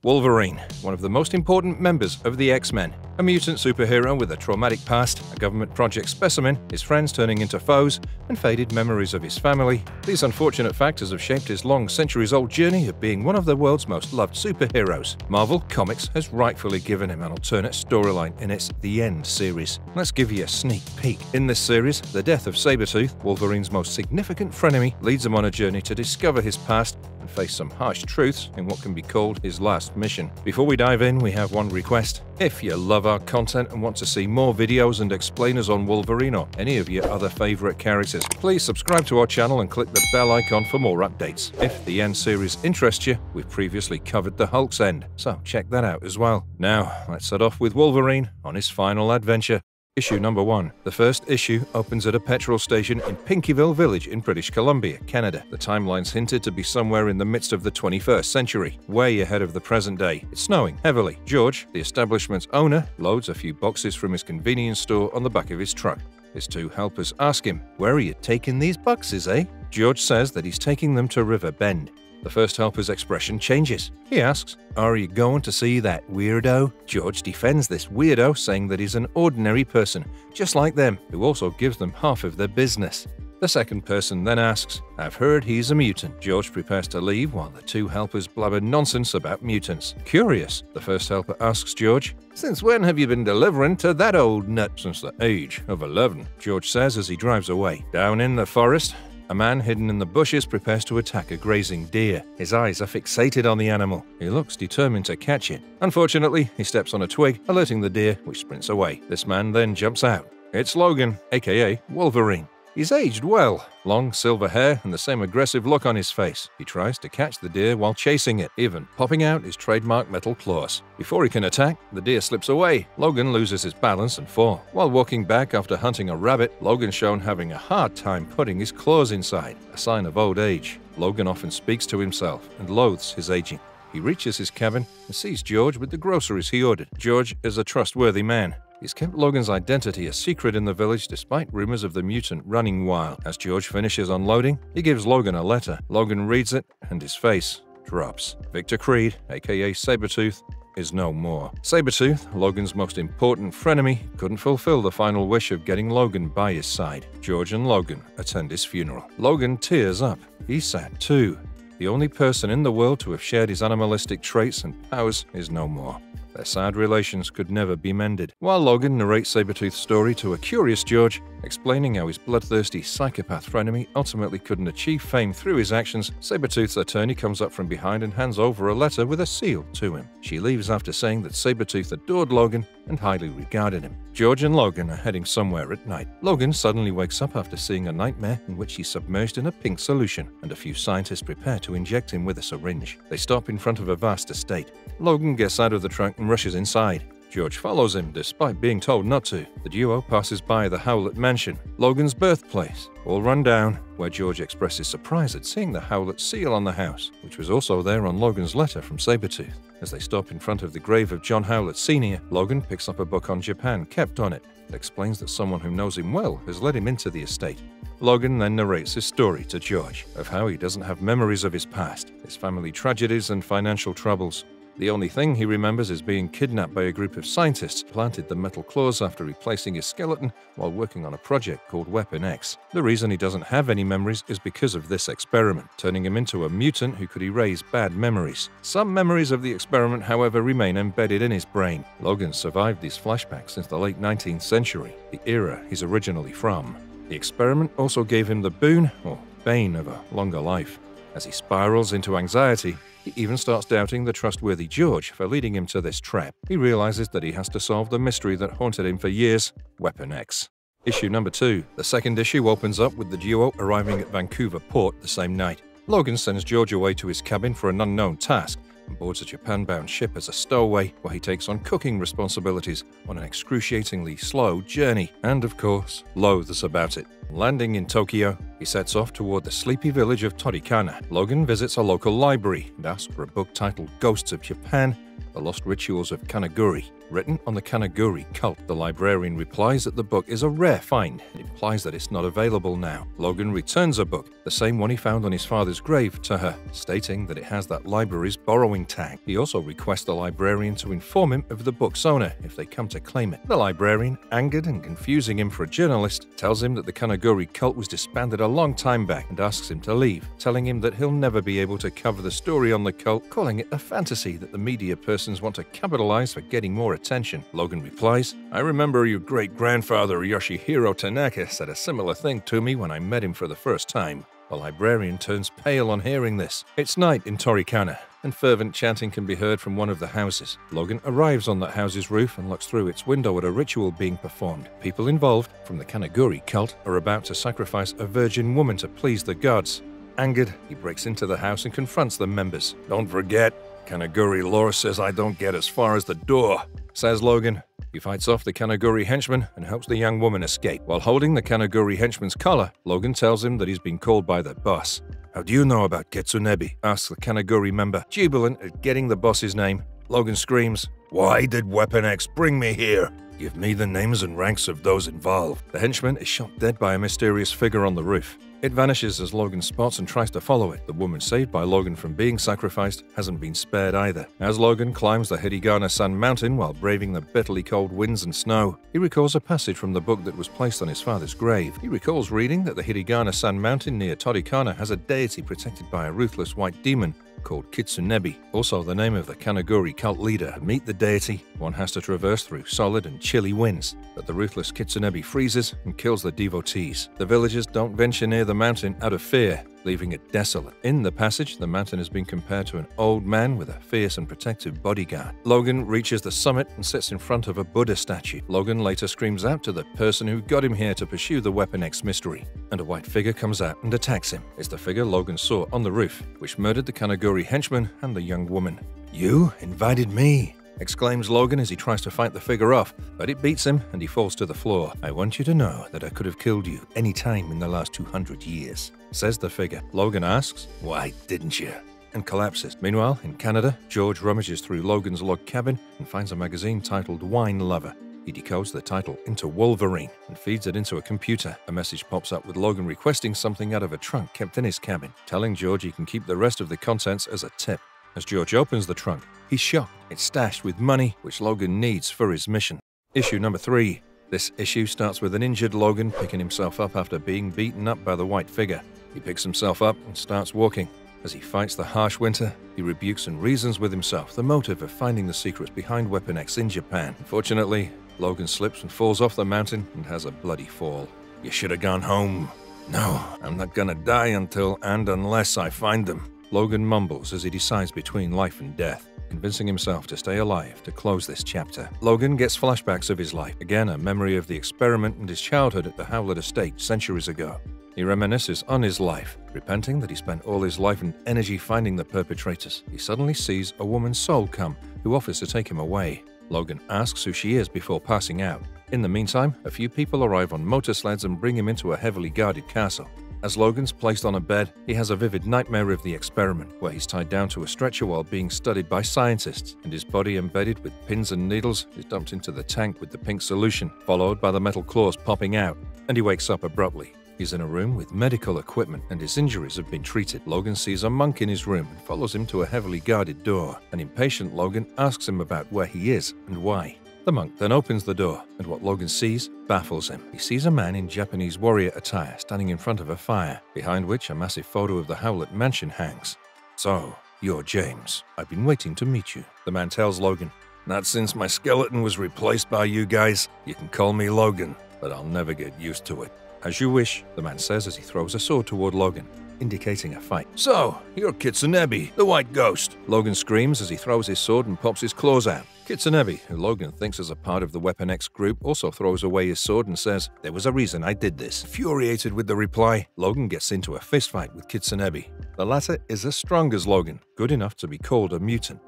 Wolverine, one of the most important members of the X-Men. A mutant superhero with a traumatic past, a government project specimen, his friends turning into foes, and faded memories of his family. These unfortunate factors have shaped his long, centuries-old journey of being one of the world's most loved superheroes. Marvel Comics has rightfully given him an alternate storyline in its The End series. Let's give you a sneak peek. In this series, the death of Sabretooth, Wolverine's most significant frenemy, leads him on a journey to discover his past and face some harsh truths in what can be called his last mission. Before we dive in, we have one request. If you love our content and want to see more videos and explainers on Wolverine or any of your other favorite characters, please subscribe to our channel and click the bell icon for more updates. If the End series interests you, we've previously covered the Hulk's End, so check that out as well. Now, let's set off with Wolverine on his final adventure. Issue number 1. The first issue opens at a petrol station in Pinkyville Village in British Columbia, Canada. The timeline's hinted to be somewhere in the midst of the 21st century, way ahead of the present day. It's snowing heavily. George, the establishment's owner, loads a few boxes from his convenience store on the back of his truck. His two helpers ask him, "Where are you taking these boxes, eh?" George says that he's taking them to River Bend. The first helper's expression changes. He asks, "Are you going to see that weirdo?" George defends this weirdo, saying that he's an ordinary person, just like them, who also gives them half of their business. The second person then asks, "I've heard he's a mutant." George prepares to leave while the two helpers blabber nonsense about mutants. Curious, the first helper asks George, "Since when have you been delivering to that old nut?" "Since the age of 11, George says as he drives away. Down in the forest, a man hidden in the bushes prepares to attack a grazing deer. His eyes are fixated on the animal. He looks determined to catch it. Unfortunately, he steps on a twig, alerting the deer, which sprints away. This man then jumps out. It's Logan, aka Wolverine. He's aged well. Long silver hair and the same aggressive look on his face. He tries to catch the deer while chasing it, even popping out his trademark metal claws. Before he can attack, the deer slips away. Logan loses his balance and falls. While walking back after hunting a rabbit, Logan's shown having a hard time putting his claws inside, a sign of old age. Logan often speaks to himself and loathes his aging. He reaches his cabin and sees George with the groceries he ordered. George is a trustworthy man. He's kept Logan's identity a secret in the village despite rumors of the mutant running wild. As George finishes unloading, he gives Logan a letter. Logan reads it and his face drops. Victor Creed, aka Sabretooth, is no more. Sabretooth, Logan's most important frenemy, couldn't fulfill the final wish of getting Logan by his side. George and Logan attend his funeral. Logan tears up. He's sad too. The only person in the world to have shared his animalistic traits and powers is no more. Their sad relations could never be mended. While Logan narrates Sabretooth's story to a curious George, explaining how his bloodthirsty psychopath frenemy ultimately couldn't achieve fame through his actions, Sabretooth's attorney comes up from behind and hands over a letter with a seal to him. She leaves after saying that Sabretooth adored Logan and highly regarded him. George and Logan are heading somewhere at night. Logan suddenly wakes up after seeing a nightmare in which he's submerged in a pink solution, and a few scientists prepare to inject him with a syringe. They stop in front of a vast estate. Logan gets out of the truck and rushes inside. George follows him despite being told not to. The duo passes by the Howlett mansion, Logan's birthplace, all run down, where George expresses surprise at seeing the Howlett seal on the house, which was also there on Logan's letter from Sabretooth. As they stop in front of the grave of John Howlett Sr., Logan picks up a book on Japan kept on it. It explains that someone who knows him well has led him into the estate. Logan then narrates his story to George, of how he doesn't have memories of his past, his family tragedies and financial troubles. The only thing he remembers is being kidnapped by a group of scientists, planted the metal claws after replacing his skeleton while working on a project called Weapon X. The reason he doesn't have any memories is because of this experiment, turning him into a mutant who could erase bad memories. Some memories of the experiment, however, remain embedded in his brain. Logan survived these flashbacks since the late 19th century, the era he's originally from. The experiment also gave him the boon, or bane, of a longer life. As he spirals into anxiety, he even starts doubting the trustworthy George for leading him to this trap. He realizes that he has to solve the mystery that haunted him for years, Weapon X. Issue number 2. The second issue opens up with the duo arriving at Vancouver port the same night. Logan sends George away to his cabin for an unknown task and boards a Japan-bound ship as a stowaway, where he takes on cooking responsibilities on an excruciatingly slow journey, and of course, loathes about it. Landing in Tokyo, he sets off toward the sleepy village of Torikana. Logan visits a local library and asks for a book titled Ghosts of Japan, The Lost Rituals of Kanaguri. written on the Kanaguri cult. The librarian replies that the book is a rare find and implies that it's not available now. Logan returns a book, the same one he found on his father's grave, to her, stating that it has that library's borrowing tag. He also requests the librarian to inform him of the book's owner if they come to claim it. The librarian, angered and confusing him for a journalist, tells him that the Kanaguri cult was disbanded a long time back and asks him to leave, telling him that he'll never be able to cover the story on the cult, calling it a fantasy that the media persons want to capitalize for getting more attention. Logan replies, "I remember your great-grandfather Yoshihiro Tanaka said a similar thing to me when I met him for the first time." The librarian turns pale on hearing this. It's night in Torikana, and fervent chanting can be heard from one of the houses. Logan arrives on that house's roof and looks through its window at a ritual being performed. People involved, from the Kanaguri cult, are about to sacrifice a virgin woman to please the gods. Angered, he breaks into the house and confronts the members. "Don't forget, Kanaguri lore says I don't get as far as the door," says Logan. He fights off the Kanaguri henchman and helps the young woman escape. While holding the Kanaguri henchman's collar, Logan tells him that he's been called by the boss. "How do you know about Kitsunebi?" asks the Kanaguri member. Jubilant at getting the boss's name, Logan screams, "Why did Weapon X bring me here? Give me the names and ranks of those involved." The henchman is shot dead by a mysterious figure on the roof. It vanishes as Logan spots and tries to follow it. The woman saved by Logan from being sacrificed hasn't been spared either. As Logan climbs the Hirigana-san mountain while braving the bitterly cold winds and snow, he recalls a passage from the book that was placed on his father's grave. He recalls reading that the Hirigana-san mountain near Torikana has a deity protected by a ruthless white demon called Kitsunebi, also the name of the Kanaguri cult leader. To meet the deity, one has to traverse through solid and chilly winds, but the ruthless Kitsunebi freezes and kills the devotees. The villagers don't venture near the mountain out of fear, leaving it desolate. In the passage, the mountain has been compared to an old man with a fierce and protective bodyguard. Logan reaches the summit and sits in front of a Buddha statue. Logan later screams out to the person who got him here to pursue the Weapon X mystery, and a white figure comes out and attacks him. It's the figure Logan saw on the roof, which murdered the Kanaguri henchman and the young woman. "You invited me," exclaims Logan as he tries to fight the figure off, but it beats him and he falls to the floor. "I want you to know that I could have killed you any time in the last 200 years, says the figure. Logan asks, "Why didn't you?" and collapses. Meanwhile, in Canada, George rummages through Logan's log cabin and finds a magazine titled Wine Lover. He decodes the title into Wolverine and feeds it into a computer. A message pops up with Logan requesting something out of a trunk kept in his cabin, telling George he can keep the rest of the contents as a tip. As George opens the trunk, he's shocked. It's stashed with money, which Logan needs for his mission. Issue number 3. This issue starts with an injured Logan picking himself up after being beaten up by the white figure. He picks himself up and starts walking. As he fights the harsh winter, he rebukes and reasons with himself the motive of finding the secrets behind Weapon X in Japan. Unfortunately, Logan slips and falls off the mountain and has a bloody fall. "You should have gone home." "No, I'm not gonna die until and unless I find them," Logan mumbles as he decides between life and death, convincing himself to stay alive to close this chapter. Logan gets flashbacks of his life, again a memory of the experiment and his childhood at the Howlett estate centuries ago. He reminisces on his life, repenting that he spent all his life and energy finding the perpetrators. He suddenly sees a woman's soul come, who offers to take him away. Logan asks who she is before passing out. In the meantime, a few people arrive on motorsleds and bring him into a heavily guarded castle. As Logan's placed on a bed, he has a vivid nightmare of the experiment, where he's tied down to a stretcher while being studied by scientists, and his body embedded with pins and needles is dumped into the tank with the pink solution, followed by the metal claws popping out, and he wakes up abruptly. He's in a room with medical equipment and his injuries have been treated. Logan sees a monk in his room and follows him to a heavily guarded door. An impatient Logan asks him about where he is and why. The monk then opens the door, and what Logan sees baffles him. He sees a man in Japanese warrior attire standing in front of a fire, behind which a massive photo of the Howlett mansion hangs. "So, you're James. I've been waiting to meet you," the man tells Logan. "Not since my skeleton was replaced by you guys. You can call me Logan, but I'll never get used to it." "As you wish," the man says as he throws a sword toward Logan, indicating a fight. "So, you're Kitsunebi, the white ghost," Logan screams as he throws his sword and pops his claws out. Kitsunebi, who Logan thinks is a part of the Weapon X group, also throws away his sword and says, "There was a reason I did this." Infuriated with the reply, Logan gets into a fistfight with Kitsunebi. The latter is as strong as Logan, good enough to be called a mutant.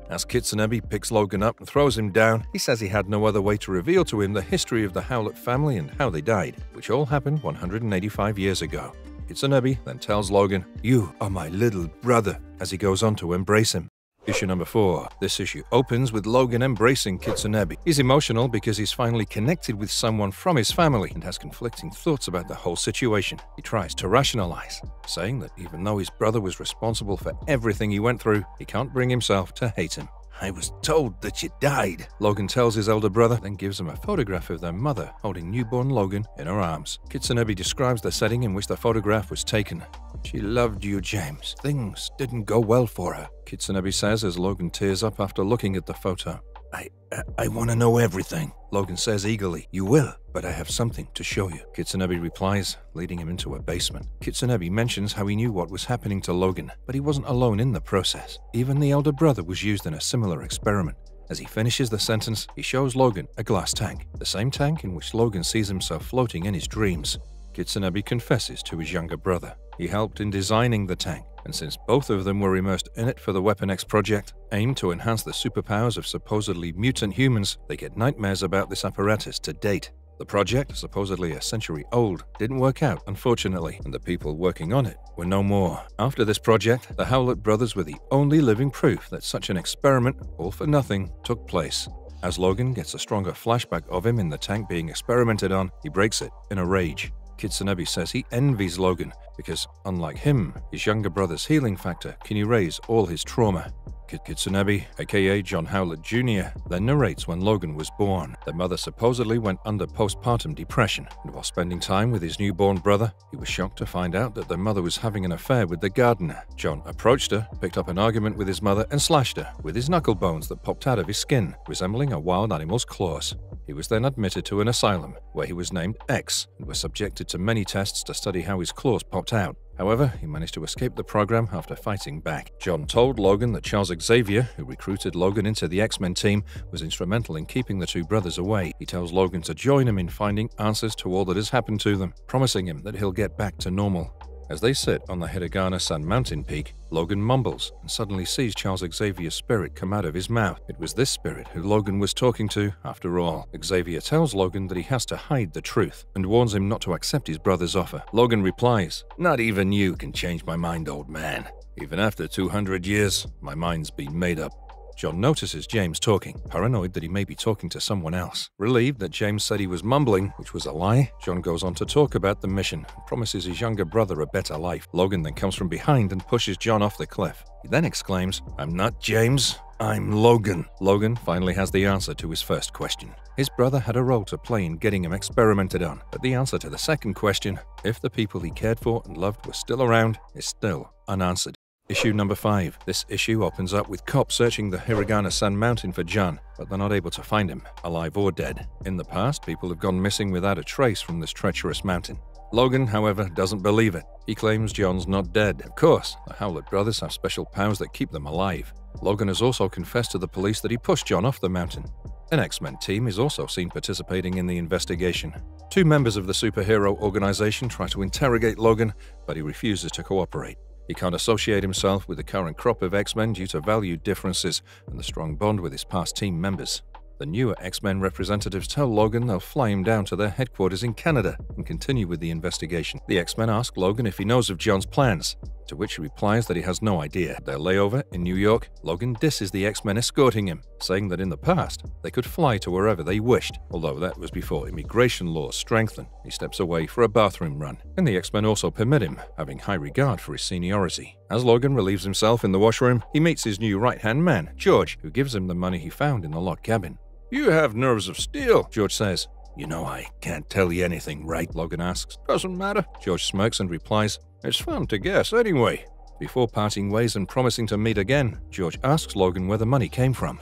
As Kitsunebi picks Logan up and throws him down, he says he had no other way to reveal to him the history of the Howlett family and how they died, which all happened 185 years ago. Kitsunebi then tells Logan, "You are my little brother," as he goes on to embrace him. Issue number 4. This issue opens with Logan embracing Kitsunebi. He's emotional because he's finally connected with someone from his family and has conflicting thoughts about the whole situation. He tries to rationalize, saying that even though his brother was responsible for everything he went through, he can't bring himself to hate him. "I was told that you died," Logan tells his elder brother, then gives him a photograph of their mother holding newborn Logan in her arms. Kitsunebi describes the setting in which the photograph was taken. "She loved you, James. Things didn't go well for her," Kitsunebi says as Logan tears up after looking at the photo. I want to know everything," Logan says eagerly. "You will, but I have something to show you," Kitsunebi replies, leading him into a basement. Kitsunebi mentions how he knew what was happening to Logan, but he wasn't alone in the process. Even the elder brother was used in a similar experiment. As he finishes the sentence, he shows Logan a glass tank, the same tank in which Logan sees himself floating in his dreams. Kitsunebi confesses to his younger brother. He helped in designing the tank, and since both of them were immersed in it for the Weapon X project, aimed to enhance the superpowers of supposedly mutant humans, they get nightmares about this apparatus to date. The project, supposedly a century old, didn't work out, unfortunately, and the people working on it were no more. After this project, the Howlett brothers were the only living proof that such an experiment, all for nothing, took place. As Logan gets a stronger flashback of him in the tank being experimented on, he breaks it in a rage. Kitsunebi says he envies Logan because, unlike him, his younger brother's healing factor can erase all his trauma. Kitsunebi, aka John Howlett Jr., then narrates when Logan was born. Their mother supposedly went under postpartum depression, and while spending time with his newborn brother, he was shocked to find out that their mother was having an affair with the gardener. John approached her, picked up an argument with his mother, and slashed her with his knuckle bones that popped out of his skin, resembling a wild animal's claws. He was then admitted to an asylum, where he was named X, and was subjected to many tests to study how his claws popped out. However, he managed to escape the program after fighting back. John told Logan that Charles Xavier, who recruited Logan into the X-Men team, was instrumental in keeping the two brothers away. He tells Logan to join him in finding answers to all that has happened to them, promising him that he'll get back to normal. As they sit on the Hiragana-san mountain peak, Logan mumbles and suddenly sees Charles Xavier's spirit come out of his mouth. It was this spirit who Logan was talking to, after all. Xavier tells Logan that he has to hide the truth and warns him not to accept his brother's offer. Logan replies, "Not even you can change my mind, old man. Even after 200 years, my mind's been made up." John notices James talking, paranoid that he may be talking to someone else. Relieved that James said he was mumbling, which was a lie, John goes on to talk about the mission and promises his younger brother a better life. Logan then comes from behind and pushes John off the cliff. He then exclaims, "I'm not James, I'm Logan." Logan finally has the answer to his first question. His brother had a role to play in getting him experimented on, but the answer to the second question, if the people he cared for and loved were still around, is still unanswered. Issue number 5. This issue opens up with cops searching the Hiragana-san mountain for John, but they're not able to find him, alive or dead. In the past, people have gone missing without a trace from this treacherous mountain. Logan, however, doesn't believe it. He claims John's not dead. Of course, the Howlett brothers have special powers that keep them alive. Logan has also confessed to the police that he pushed John off the mountain. An X-Men team is also seen participating in the investigation. 2 members of the superhero organization try to interrogate Logan, but he refuses to cooperate. He can't associate himself with the current crop of X-Men due to value differences and the strong bond with his past team members. The newer X-Men representatives tell Logan they'll fly him down to their headquarters in Canada and continue with the investigation. The X-Men ask Logan if he knows of John's plans, to which he replies that he has no idea. At their layover in New York, Logan disses the X-Men escorting him, saying that in the past, they could fly to wherever they wished, although that was before immigration laws strengthened. He steps away for a bathroom run, and the X-Men also permit him, having high regard for his seniority. As Logan relieves himself in the washroom, he meets his new right-hand man, George, who gives him the money he found in the locked cabin. "You have nerves of steel," George says. "You know I can't tell you anything, right?" Logan asks. "Doesn't matter." George smirks and replies, "It's fun to guess anyway." Before parting ways and promising to meet again, George asks Logan where the money came from.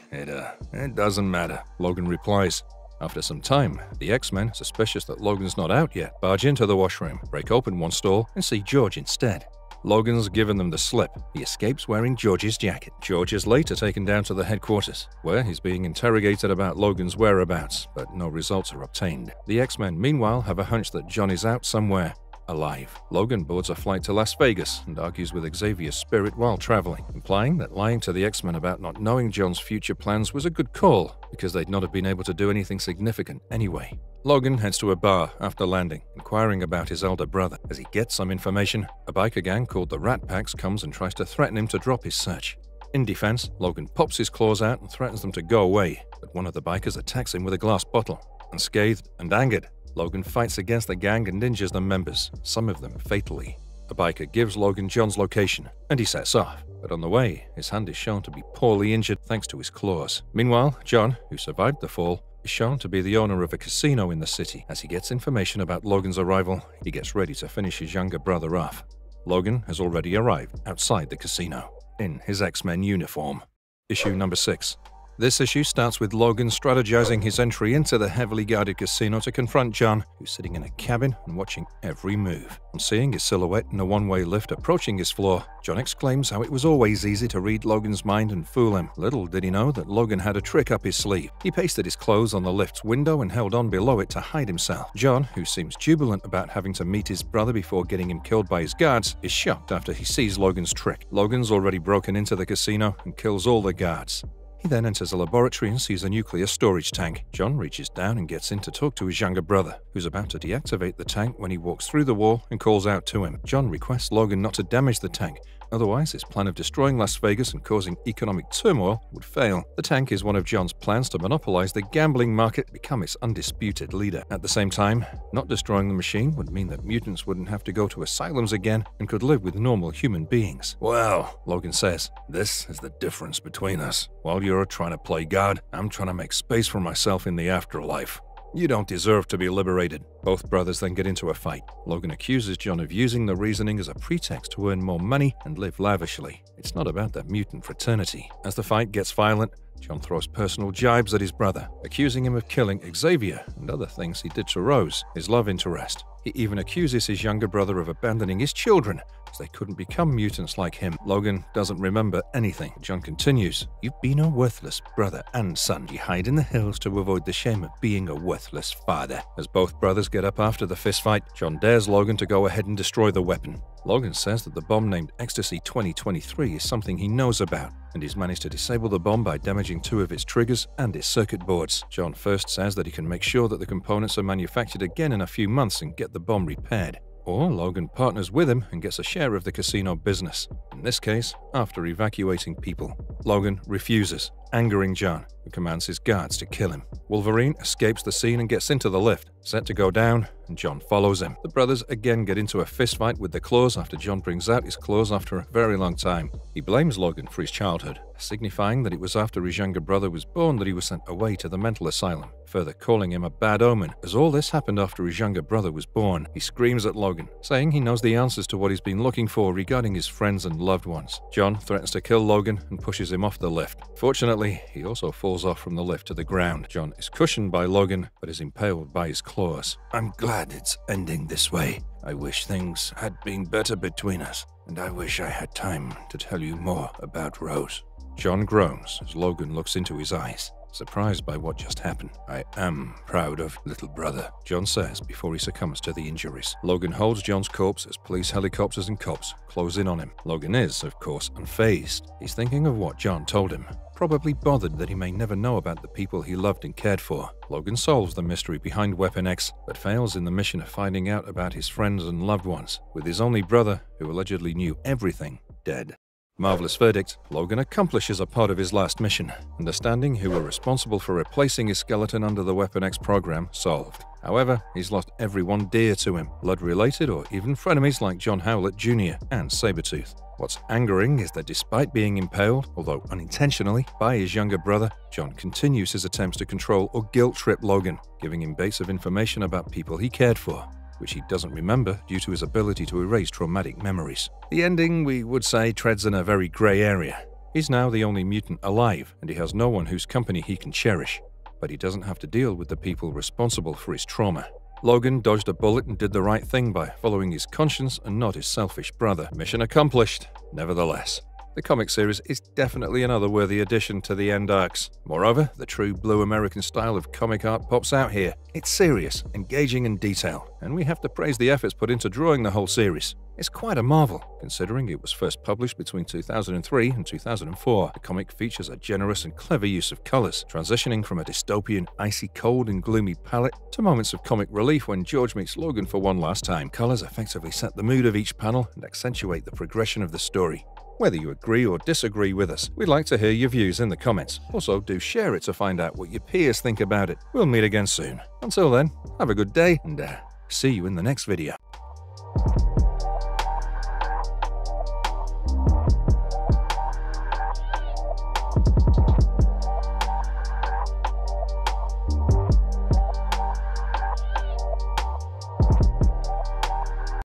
It doesn't matter," Logan replies. After some time, the X-Men, suspicious that Logan's not out yet, barge into the washroom, break open one stall, and see George instead. Logan's given them the slip. He escapes wearing George's jacket. George is later taken down to the headquarters, where he's being interrogated about Logan's whereabouts, but no results are obtained. The X-Men, meanwhile, have a hunch that John is out somewhere, alive. Logan boards a flight to Las Vegas and argues with Xavier's spirit while traveling, implying that lying to the X-Men about not knowing John's future plans was a good call, because they'd not have been able to do anything significant anyway. Logan heads to a bar after landing, inquiring about his elder brother. As he gets some information, a biker gang called the Rat Packs comes and tries to threaten him to drop his search. In defense, Logan pops his claws out and threatens them to go away, but one of the bikers attacks him with a glass bottle. Unscathed and angered, Logan fights against the gang and injures the members, some of them fatally. A biker gives Logan John's location, and he sets off. But on the way, his hand is shown to be poorly injured thanks to his claws. Meanwhile, John, who survived the fall, is shown to be the owner of a casino in the city. As he gets information about Logan's arrival, he gets ready to finish his younger brother off. Logan has already arrived outside the casino, in his X-Men uniform. Issue number 6. This issue starts with Logan strategizing his entry into the heavily guarded casino to confront John, who's sitting in a cabin and watching every move. On seeing his silhouette in a one-way lift approaching his floor, John exclaims how it was always easy to read Logan's mind and fool him. Little did he know that Logan had a trick up his sleeve. He pasted his clothes on the lift's window and held on below it to hide himself. John, who seems jubilant about having to meet his brother before getting him killed by his guards, is shocked after he sees Logan's trick. Logan's already broken into the casino and kills all the guards. He then enters a laboratory and sees a nuclear storage tank. John reaches down and gets in to talk to his younger brother, who's about to deactivate the tank when he walks through the wall and calls out to him. John requests Logan not to damage the tank, otherwise his plan of destroying Las Vegas and causing economic turmoil would fail. The tank is one of John's plans to monopolize the gambling market and become its undisputed leader. At the same time, not destroying the machine would mean that mutants wouldn't have to go to asylums again and could live with normal human beings. "Well," Logan says, "this is the difference between us. While you're trying to play God, I'm trying to make space for myself in the afterlife. You don't deserve to be liberated." Both brothers then get into a fight. Logan accuses John of using the reasoning as a pretext to earn more money and live lavishly. It's not about that mutant fraternity. As the fight gets violent, John throws personal jibes at his brother, accusing him of killing Xavier and other things he did to Rose, his love interest. He even accuses his younger brother of abandoning his children, as they couldn't become mutants like him. Logan doesn't remember anything. John continues, "You've been a worthless brother and son. You hide in the hills to avoid the shame of being a worthless father." As both brothers get up after the fistfight, John dares Logan to go ahead and destroy the weapon. Logan says that the bomb named Ecstasy 2023 is something he knows about, and he's managed to disable the bomb by damaging 2 of its triggers and its circuit boards. John first says that he can make sure that the components are manufactured again in a few months and get the bomb repaired. Or Logan partners with him and gets a share of the casino business, in this case, after evacuating people. Logan refuses, angering John, who commands his guards to kill him. Wolverine escapes the scene and gets into the lift, set to go down, and John follows him. The brothers again get into a fistfight with the claws after John brings out his claws after a very long time. He blames Logan for his childhood, signifying that it was after his younger brother was born that he was sent away to the mental asylum, further calling him a bad omen, as all this happened after his younger brother was born. He screams at Logan, saying he knows the answers to what he's been looking for regarding his friends and loved ones. John threatens to kill Logan and pushes him off the lift. Fortunately, he also falls off from the lift to the ground. John is cushioned by Logan, but is impaled by his claws. "I'm glad it's ending this way. I wish things had been better between us, and I wish I had time to tell you more about Rose." John groans as Logan looks into his eyes, surprised by what just happened. "I am proud of little brother," John says before he succumbs to the injuries. Logan holds John's corpse as police helicopters and cops close in on him. Logan is, of course, unfazed. He's thinking of what John told him, probably bothered that he may never know about the people he loved and cared for. Logan solves the mystery behind Weapon X, but fails in the mission of finding out about his friends and loved ones, with his only brother, who allegedly knew everything, dead. Marvelous verdict, Logan accomplishes a part of his last mission, understanding who were responsible for replacing his skeleton under the Weapon X program solved. However, he's lost everyone dear to him, blood-related or even frenemies like John Howlett Jr. and Sabretooth. What's angering is that despite being impaled, although unintentionally, by his younger brother, John continues his attempts to control or guilt-trip Logan, giving him bits of information about people he cared for, which he doesn't remember due to his ability to erase traumatic memories. The ending, we would say, treads in a very grey area. He's now the only mutant alive, and he has no one whose company he can cherish. But he doesn't have to deal with the people responsible for his trauma. Logan dodged a bullet and did the right thing by following his conscience and not his selfish brother. Mission accomplished, nevertheless. The comic series is definitely another worthy addition to the end arcs. Moreover, the true blue American style of comic art pops out here. It's serious, engaging and detailed, and we have to praise the efforts put into drawing the whole series. It's quite a marvel, considering it was first published between 2003 and 2004. The comic features a generous and clever use of colors, transitioning from a dystopian, icy cold and gloomy palette to moments of comic relief when George meets Logan for one last time. Colors effectively set the mood of each panel and accentuate the progression of the story. whether you agree or disagree with us. We'd like to hear your views in the comments. Also, do share it to find out what your peers think about it. We'll meet again soon. Until then, have a good day and see you in the next video.